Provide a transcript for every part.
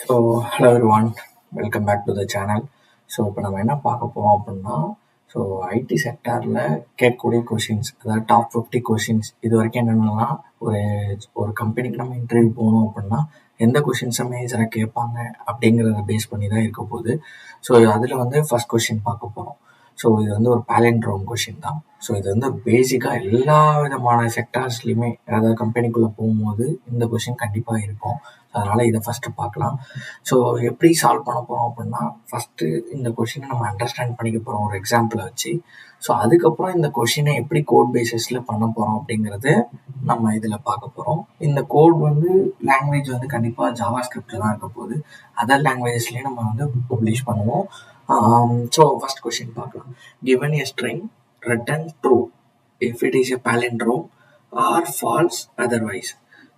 So hello everyone, welcome back to the channel. So இப்போ நம்ம என்ன பார்க்க போகிறோம் அப்படின்னா, ஸோ ஐடி செக்டாரில் கேட்கக்கூடிய கொஷின்ஸ், அதாவது டாப் 50 கொஷின்ஸ். இது வரைக்கும் என்னென்னலாம் ஒரு ஒரு கம்பெனிக்கு நம்ம இன்டர்வியூ போகணும் அப்படின்னா எந்த கொஷின்ஸை மேஜராக கேட்பாங்க அப்படிங்கிறத பேஸ் பண்ணி தான் இருக்க போகுது. ஸோ அதில் வந்து ஃபர்ஸ்ட் கொஷின் பார்க்க போகிறோம். ஸோ இது வந்து ஒரு பேலண்ட்ரோம் கொஷின் தான். ஸோ இது வந்து பேசிக்காக எல்லா விதமான செக்டார்ஸ்லையுமே, அதாவது கம்பெனிக்குள்ளே போகும்போது இந்த கொஷின் கண்டிப்பாக இருக்கும். அதனால் இதை ஃபஸ்ட்டு பார்க்கலாம். ஸோ எப்படி சால்வ் பண்ண போகிறோம் அப்படின்னா, ஃபஸ்ட்டு இந்த கொஷினை நம்ம அண்டர்ஸ்டாண்ட் பண்ணிக்க போகிறோம் ஒரு எக்ஸாம்பிளை வச்சு. ஸோ அதுக்கப்புறம் இந்த கொஷினை எப்படி கோட் பேசிஸில் பண்ண போகிறோம் அப்படிங்கிறது நம்ம இதில் பார்க்க போகிறோம். இந்த கோட் வந்து லாங்குவேஜ் வந்து கண்டிப்பாக ஜாவா ஸ்கிரிப்டில் தான் இருக்க போகுது. அதர் லாங்குவேஜஸ்லேயே நம்ம வந்து பப்ளிஷ் பண்ணுவோம். ஸோ ஃபர்ஸ்ட் கொஷின் பார்க்கலாம். Given a string return true if it is a palindrome or false otherwise.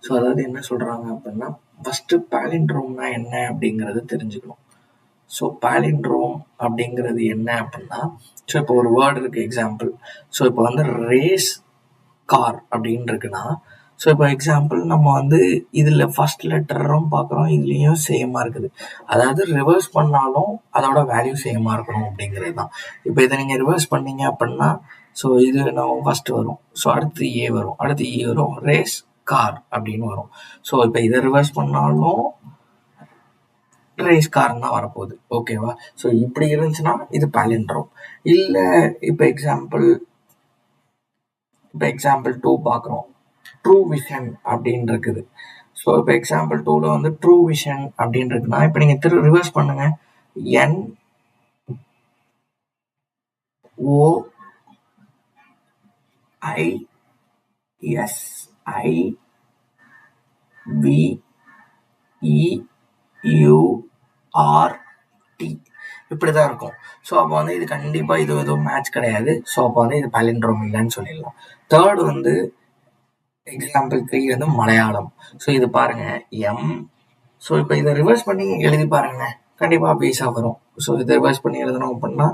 So அதாவது என்ன சொல்கிறாங்க அப்படின்னா, ஃபஸ்ட்டு பேலிண்ட்ரோம்னா என்ன அப்படிங்கிறது தெரிஞ்சுக்கணும். ஸோ பேலிண்ட்ரோம் அப்படிங்கிறது என்ன அப்படின்னா, ஸோ இப்போ ஒரு வேர்டு இருக்குது எக்ஸாம்பிள். ஸோ இப்போ வந்து ரேஸ் கார் அப்படின்னு இருக்குன்னா, ஸோ இப்போ எக்ஸாம்பிள் நம்ம வந்து இதில் ஃபர்ஸ்ட் லெட்டரும் பார்க்குறோம், இதுலேயும் சேமாக இருக்குது. அதாவது ரிவர்ஸ் பண்ணாலும் அதோட வேல்யூ சேமாக இருக்கணும் அப்படிங்கிறது தான். இப்போ இதை நீங்கள் ரிவர்ஸ் பண்ணீங்க அப்படின்னா, ஸோ இது நம்ம ஃபஸ்ட்டு வரும், ஸோ அடுத்து ஏ வரும், அடுத்து இ வரும், ரேஸ் கார் அப்படின்னு வரும். ஸோ இப்போ இதை ரிவர்ஸ் பண்ணாலும் ரேஸ் கார் தான் வரப்போகுது. ஓகேவா? ஸோ இப்படி இருந்துச்சுன்னா இது பேலிண்ட்ரோம். இல்லை இப்போ எக்ஸாம்பிள் 2 பார்க்குறோம், ட்ரூ விஷன் அப்படின்னு இருக்குது. ஸோ இப்போ எக்ஸாம்பிள் 2ல வந்து ட்ரூ விஷன் அப்படின்னு இருக்குன்னா, இப்போ நீங்கள் ரிவர்ஸ் பண்ணுங்க, N O I S I V E U R T இப்படி தான் இருக்கும். ஸோ அப்போ வந்து இது கண்டிப்பாக இது எதுவும் மேட்ச் கிடையாது. ஸோ அப்போ வந்து இது பேலிண்ட்ரோம் இல்லைன்னு சொல்லிடலாம். தேர்ட் வந்து எக்ஸாம்பிள் 3 வந்து மலையாளம். ஸோ இது பாருங்க, எம். ஸோ இப்போ இதை ரிவர்ஸ் பண்ணி எழுதி பாருங்க, கண்டிப்பாக பீஸாக வரும். ஸோ இதை ரிவர்ஸ் பண்ணி எழுதணும் அப்படின்னா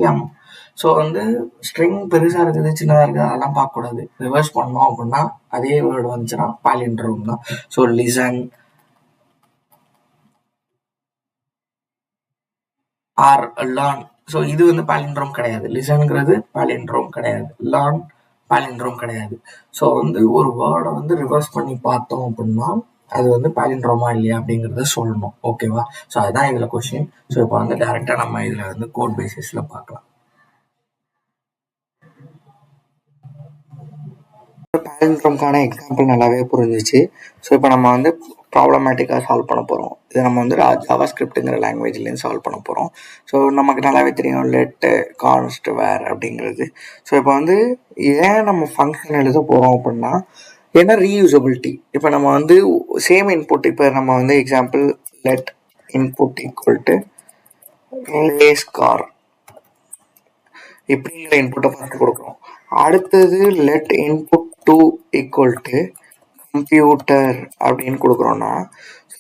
MALAYAM. ஸோ வந்து ஸ்ட்ரிங் பெருசாக இருக்குது சின்னதாக இருக்குது அதெல்லாம் பார்க்கக்கூடாது. ரிவர்ஸ் பண்ணோம் அப்படின்னா அதே வேர்டு வந்துச்சுன்னா பேலிண்ட்ரோம் தான். So listen or learn, so இது வந்து பேலிண்ட்ரோம் கிடையாது. லிசன்ங்கிறது பேலிண்ட்ரோம் கிடையாது, லேர்ன் பேலிண்ட்ரோம் கிடையாது. ஸோ வந்து ஒரு வேர்டை வந்து ரிவர்ஸ் பண்ணி பார்த்தோம் அப்படின்னா அது வந்து பேலிண்ட்ரோமா இல்லையா அப்படிங்கிறத சொல்லணும். ஓகேவா? ஸோ அதுதான் இதில் கொஷின். ஸோ இப்போ வந்து டைரெக்டாக நம்ம இதில் வந்து கோட் பேசிஸில் பார்க்கலாம். பேலிண்ட்ரோம்கான எக்ஸாம்பிள் நல்லாவே புரிஞ்சிச்சு. ஸோ இப்போ நம்ம வந்து ப்ராப்ளமேட்டிக்காக சால்வ் பண்ண போகிறோம். இதை நம்ம வந்து ஜாவா ஸ்கிரிப்டுங்கிற லாங்குவேஜ்லேருந்து சால்வ் பண்ண போகிறோம். ஸோ நமக்கு நல்லாவே தெரியும் லெட்டு கான்ஸ்ட் வேர் அப்படிங்கிறது. ஸோ இப்போ வந்து ஏன் நம்ம ஃபங்க்ஷன் எழுத போகிறோம் அப்படின்னா, ஏன்னா ரீயூசபிலிட்டி. இப்போ நம்ம வந்து சேம் இன்புட், இப்போ நம்ம வந்து example let input equal to race car இப்படிங்கிற இன்புட்டை ஃபஸ்ட்டு கொடுக்குறோம். அடுத்தது let input 2 equal to computer அப்படின்னு கொடுக்குறோன்னா,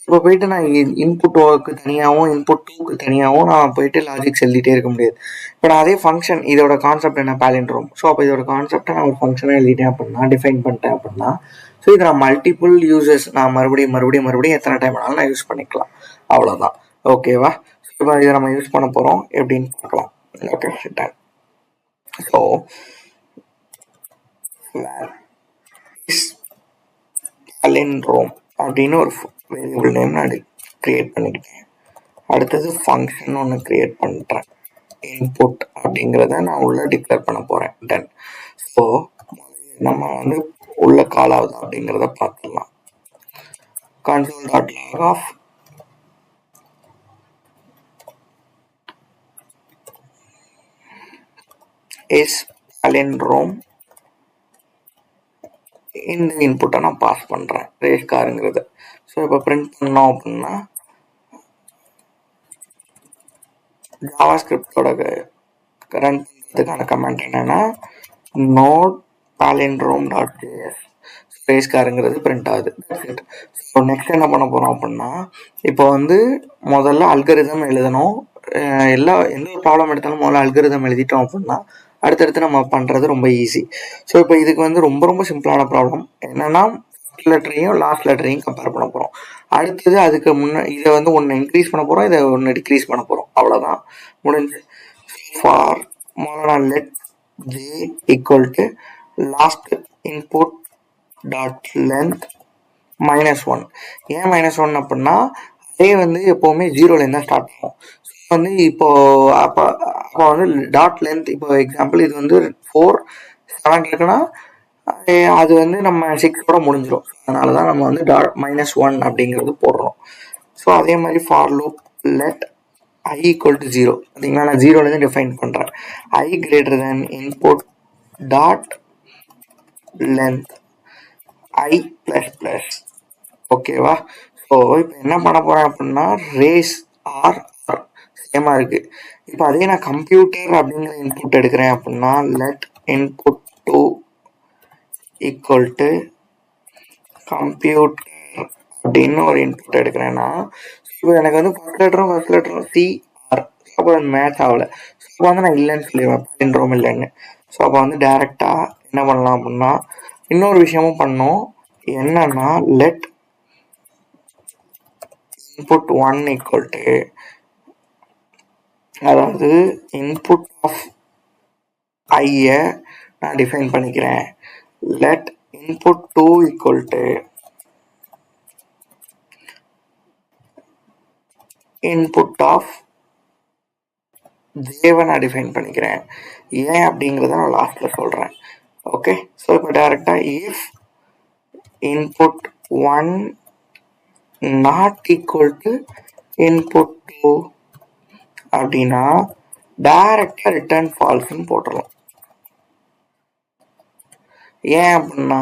இப்போ போயிட்டு நான் இன்புட் 1க்கு தனியாகவும் இன்புட் 2க்கு தனியாகவும் நான் போயிட்டு லாஜிக்ஸ் எழுதிட்டே இருக்க முடியாது. இப்போ நான் அதே ஃபங்க்ஷன், இதோட கான்செப்ட் என்ன, பேலிண்ட்ரோம். ஸோ அப்போ இதோட கான்செப்டை நான் ஒரு ஃபங்க்ஷனாக எழுதிட்டேன் அப்படின்னா, டிஃபைன் பண்ணிட்டேன் அப்படின்னா, ஸோ இதை நான் மல்டிபிள் யூசஸ் நான் மறுபடியும் எத்தனை டைம் வேணாலும் நான் யூஸ் பண்ணிக்கலாம். அவ்வளோதான். ஓகேவா? இப்போ இதை நம்ம யூஸ் பண்ண போகிறோம் எப்படின்னு பார்க்கலாம். Okay, ton. ஸோ பேலிண்ட்ரோம் அப்படின்னு ஒரு வேரியபிள் நேம் நான் கிரியேட் பண்ணிக்கிட்டேன். அடுத்தது ஃபங்க்ஷன் ஒன்று கிரியேட் பண்ணுறேன், இன்புட் அப்படிங்கிறத நான் உள்ள டிக்ளேர் பண்ண போகிறேன். டன். ஸோ நம்ம வந்து உள்ள கால் ஆகுது அப்படிங்கிறத பார்த்துடலாம். console.log of is palindrome. இந்த இன்புட்டை நான் பாஸ் பண்ணுறேன், ரேஸ் காருங்கிறத. ஸோ இப்போ பிரிண்ட் பண்ணோம் அப்படின்னா ஜாவா ஸ்கிரிப்டோட ரன் பண்ணுறதுக்கான கமெண்ட் என்னென்னா node palindrome.js. ஸோ ரேஸ் காருங்கிறது பிரிண்ட் ஆகுது. ஸோ நெக்ஸ்ட் என்ன பண்ண போகிறோம் அப்படின்னா, இப்போ வந்து முதல்ல அல்கரிதம் எழுதணும். எந்த ஒரு ப்ராப்ளம் எடுத்தாலும் முதல்ல அல்கரிதம் எழுதிட்டோம் அப்படின்னா அடுத்தடுத்து நம்ம பண்ணுறது ரொம்ப ஈஸி. ஸோ இப்போ இதுக்கு வந்து ரொம்ப ரொம்ப சிம்பிளான ப்ராப்ளம் என்னென்னா, லெட்டரையும் லாஸ்ட் லெட்டரையும் கம்பேர் பண்ண போகிறோம். அடுத்தது அதுக்கு இதை வந்து ஒன்று இன்க்ரீஸ் பண்ண போகிறோம், இதை ஒன்று டிக்ரீஸ் பண்ண போகிறோம். அவ்வளோதான், முடிஞ்சு. ஃபார் முதல்ல let J equal to last input dot length -1. ஏன் -1 அப்படின்னா அதே வந்து எப்போவுமே 0லேருந்து தான் ஸ்டார்ட் ஆகும். ஸோ வந்து இப்போ அப்போ வந்து டாட் லென்த், இப்போ எக்ஸாம்பிள் இது வந்து 4 7 இருக்குன்னா அது வந்து நம்ம 6ஓட முடிஞ்சிடும். அதனால தான் நம்ம வந்து -1 அப்படிங்கிறது போடுறோம். ஸோ அதே மாதிரி for loop let I equal to 0. பார்த்தீங்களா, நான் 0லேருந்து டிஃபைன் பண்ணுறேன். I greater than input dot length I ++. ஓகேவா? ஸோ இப்போ என்ன பண்ண போகிறேன் அப்படின்னா ரேஸ் ஆர் சேமாக இருக்குது. இப்போ அதே நான் கம்ப்யூட்டர் அப்படிங்கிற இன்புட் எடுக்கிறேன் அப்படின்னா let input 2 equal to computer அப்படின்னு ஒரு இன்புட் எடுக்கிறேன்னா, இப்போ எனக்கு வந்து ஃபர்ஸ்ட் லெட்டரும் CR. அப்போ அது மேட்ச் ஆகலை. ஸோ அப்போ வந்து நான் இல்லைன்னு சொல்லிடுவேன், பாலிண்ட்ரோம் இல்லைன்னு. ஸோ அப்போ வந்து டைரெக்டாக என்ன பண்ணலாம் அப்படின்னா இன்னொரு விஷயமும் பண்ணோம். என்னன்னா லெட் இன்புட் 1 ஈக்குவல் டு, அதாவது இன்புட் ஆஃப் ஐயை நான் டிஃபைன் பண்ணிக்கிறேன். Let input 2 equal to input of ஜேவை நான் டிஃபைன் பண்ணிக்கிறேன். ஏன் அப்படிங்கிறத நான் லாஸ்ட்டில் சொல்கிறேன். ஓகே, ஸோ இப்போ டைரெக்டாக if input 1 not equal to input 2 அப்படின்னா டைரெக்டாக ரிட்டர்ன் ஃபால்ஸ்ன்னு போட்டுடலாம். ஏன் அப்படின்னா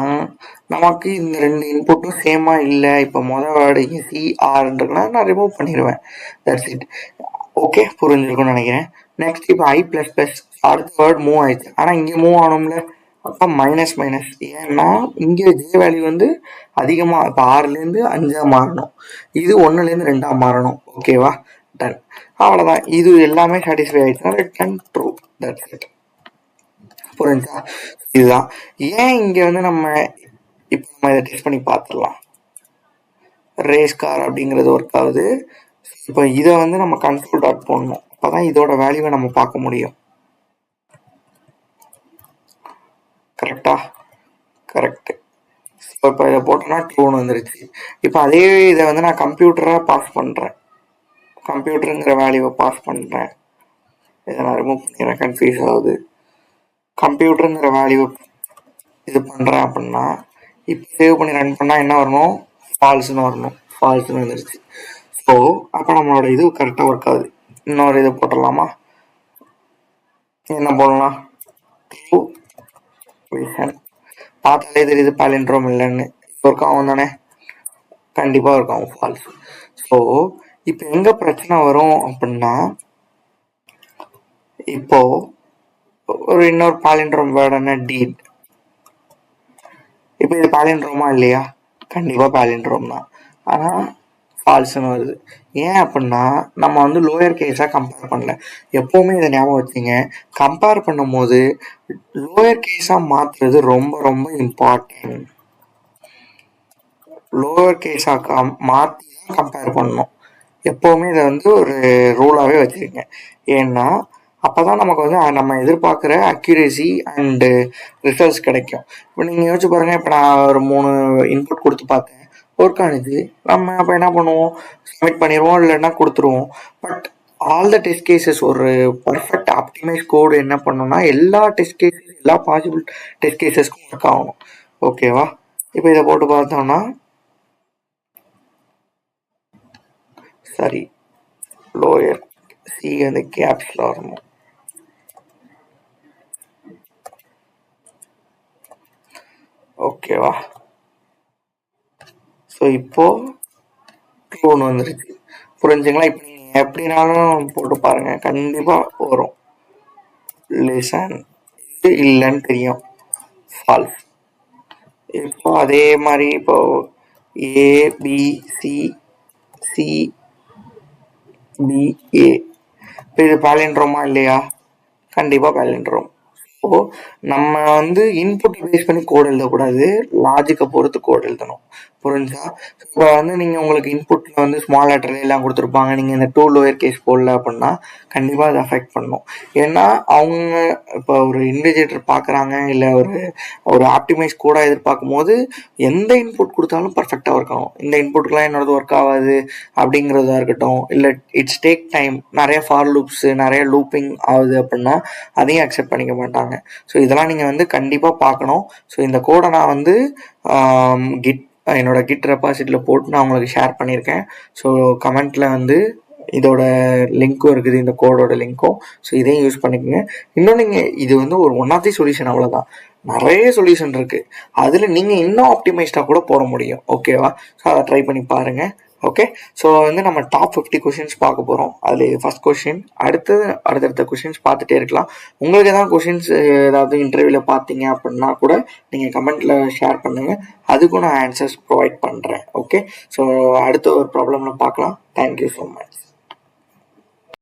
நமக்கு இந்த ரெண்டு இன்புட்டும் சேமாக இல்லை. இப்போ மொதல் வேர்டு CRன்றதுனா நான் ரிமூவ் பண்ணிடுவேன். That's it. ஓகே, புரிஞ்சிருக்கும்னு நினைக்கிறேன். நெக்ஸ்ட் இப்போ I++, அடுத்த வேர்டு மூவ் ஆயிடுச்சு. ஆனால் இங்கே மூவ் ஆகணும்ல, அப்போ மைனஸ். ஏன்னா இங்கே ஜே வேல்யூ வந்து அதிகமாக, இப்போ 6லேருந்து 5ஆக மாறணும், இது 1லேருந்து 2ஆக மாறணும். ஓகேவா, டன். அவ்வளோதான், இது எல்லாமே சாட்டிஸ்ஃபை ஆயிடுச்சுன்னா ரிட்டர்ன் ட்ரூ. That's it. புரிஞ்சா? இதுதான் ஏன் இங்கே வந்து நம்ம இப்போ நம்ம இதை டெஸ்ட் பண்ணி பார்த்துடலாம். ரேஸ் கார் அப்படிங்கிறது ஒர்க் ஆகுது. இப்போ இதை வந்து நம்ம கண்ட்ரோல் டாட் போடணும், அப்போதான் இதோட வேல்யூவை நம்ம பார்க்க முடியும். கரெக்டா? கரெக்டு. இப்போ இதை போட்டோன்னா ட்ரூன்னு வந்துருச்சு. இப்போ அதே இதை வந்து நான் கம்ப்யூட்டராக பாஸ் பண்ணுறேன், கம்ப்யூட்டருங்கிற வேல்யூவை பாஸ் பண்ணுறேன். இதை நான் ரிமூவ் பண்ணிடுறேன், கன்ஃபியூஸ் ஆகுது. கம்ப்யூட்டருங்கிற வேல்யூ இது பண்ணுறேன் அப்படின்னா இப்போ சேவ் பண்ணி ரன் பண்ணால் என்ன வரணும், ஃபால்ஸ்னு வரணும். ஃபால்ஸ்னு வந்துருச்சு. ஸோ அப்போ நம்மளோட இது கரெக்டாக ஒர்க் ஆகுது. இன்னொரு இது போட்டுடலாமா? என்ன போடலாம்? True vision. பார்த்தாலே தெரியுது பாலிண்ட்ரோம் இல்லைன்னு. ஒர்க் ஆகும் தானே? கண்டிப்பாக ஒர்க் ஆகும். ஃபால்ஸ். ஸோ இப்போ எங்கே பிரச்சனை வரும் அப்படின்னா, இப்போ ஒரு இன்னொரு பாலிண்ட்ரோம் வேர்டான டீட். இப்போ இது பாலிண்ட்ரோமா இல்லையா? கண்டிப்பாக பாலிண்ட்ரோம் தான். ஆனால் ஃபால்ஸ்னு வருது. ஏன் அப்படின்னா நம்ம வந்து லோயர் கேஸாக கம்பேர் பண்ணல. எப்போவுமே இதை ஞாபகம் வச்சுங்க, கம்பேர் பண்ணும் போது லோயர் கேஸாக மாற்றுறது ரொம்ப ரொம்ப இம்பார்ட்டன்ட். லோயர் கேஸாக மாற்றி தான் கம்பேர் பண்ணணும். எப்போவுமே இதை வந்து ஒரு ரூலாகவே வச்சுருங்க. ஏன்னா அப்போ தான் நமக்கு வந்து நம்ம எதிர்பார்க்குற அக்யூரேசி அண்டு ரிசல்ட்ஸ் கிடைக்கும். இப்போ நீங்கள் யோசிச்சு பாருங்கள், இப்போ நான் ஒரு 3 இன்புட் கொடுத்து பார்த்தேன், ஒர்க் ஆனிச்சு. நம்ம அப்போ என்ன பண்ணுவோம், சப்மிட் பண்ணிடுவோம், இல்லைன்னா கொடுத்துருவோம். But all the test cases, ஒரு பர்ஃபெக்ட் ஆப்டிமைஸ் கோடு என்ன பண்ணணும்னா எல்லா டெஸ்ட் கேசஸ், எல்லா பாசிபிள் டெஸ்ட் கேசஸ்க்கும் ஒர்க் ஆகணும். ஓகேவா? இப்போ இதை போட்டு பார்த்தோம்னா சரி, லோயர் சி வந்து கேப்ஸில் வரணும். ஓகேவா? ஸோ இப்போ ட்ரூன்னு வந்துருச்சு. புரிஞ்சுங்களா? இப்போ நீங்கள் எப்படினாலும் போட்டு பாருங்கள், கண்டிப்பாக வரும். லிசன், இது இல்லைன்னு தெரியும், ஃபால்ஸ். இப்போ அதே மாதிரி இப்போ ஏபிசி சிபிஏ இப்போ இது பாலிண்ட்ரோமா இல்லையா? கண்டிப்பாக பாலிண்ட்ரோம். ஸோ நம்ம வந்து இன்புட் பேஸ் பண்ணி கோட் எழுதக்கூடாது, லாஜிக்கை பொறுத்து கோட் எழுதணும். புரிஞ்சா? இப்போ வந்து நீங்கள் உங்களுக்கு இன்புட்டில் வந்து ஸ்மால் லெட்டர் எல்லாம் கொடுத்துருப்பாங்க, நீங்கள் இந்த 2 லோயர் கேஸ் போடல அப்படின்னா கண்டிப்பாக அதை அஃபெக்ட் பண்ணும். ஏன்னா அவங்க இப்போ ஒரு இண்டிகேட்டர் பார்க்குறாங்க, இல்லை ஒரு ஆப்டிமைஸ் கூட எதிர்பார்க்கும் போது எந்த இன்புட் கொடுத்தாலும் பர்ஃபெக்டாக இருக்கணும். இந்த இன்புட்டுக்கெலாம் என்னோடது ஒர்க் ஆகாது அப்படிங்கிறதா இருக்கட்டும், இல்லை இட்ஸ் டேக் டைம், நிறைய ஃபார் லூப்ஸு நிறைய லூப்பிங் ஆகுது அப்படின்னா அதையும் அக்செப்ட் பண்ணிக்க மாட்டாங்க. ஸோ இதெல்லாம் நீங்கள் வந்து கண்டிப்பாக பார்க்கணும். ஸோ இந்த கோடை நான் வந்து என்னோட கிட் ரெபாசிட்டியில் போட்டு நான் உங்களுக்கு ஷேர் பண்ணியிருக்கேன். ஸோ கமெண்ட்டில் வந்து இதோட லிங்க்கும் இருக்குது, இந்த கோடோட லிங்க்கும். ஸோ இதையும் யூஸ் பண்ணிக்கோங்க. இன்னும் நீங்கள் இது வந்து ஒரு ஒன் ஆஃப் தி சொல்யூஷன், அவ்வளோதான். நிறைய சொல்யூஷன் இருக்குது, அதில் நீங்கள் இன்னும் ஆப்டிமைஸ்டாக கூட போட முடியும். ஓகேவா? ஸோ அதை ட்ரை பண்ணி பாருங்கள். ஓகே, ஸோ வந்து நம்ம டாப் 50 கொஷின்ஸ் பார்க்க போகிறோம். அதில் ஃபர்ஸ்ட் கொஷின், அடுத்தடுத்த கொஷின்ஸ் பார்த்துட்டே இருக்கலாம். உங்களுக்கு ஏதாவது கொஷின்ஸ் ஏதாவது இன்டர்வியூவில் பார்த்தீங்க அப்படின்னா கூட நீங்கள் கமெண்ட்டில் ஷேர் பண்ணுங்கள், அதுக்கும் நான் ஆன்சர்ஸ் ப்ரொவைட் பண்ணுறேன். ஓகே, ஸோ அடுத்த ஒரு ப்ராப்ளமில் பார்க்கலாம். Thank you so much.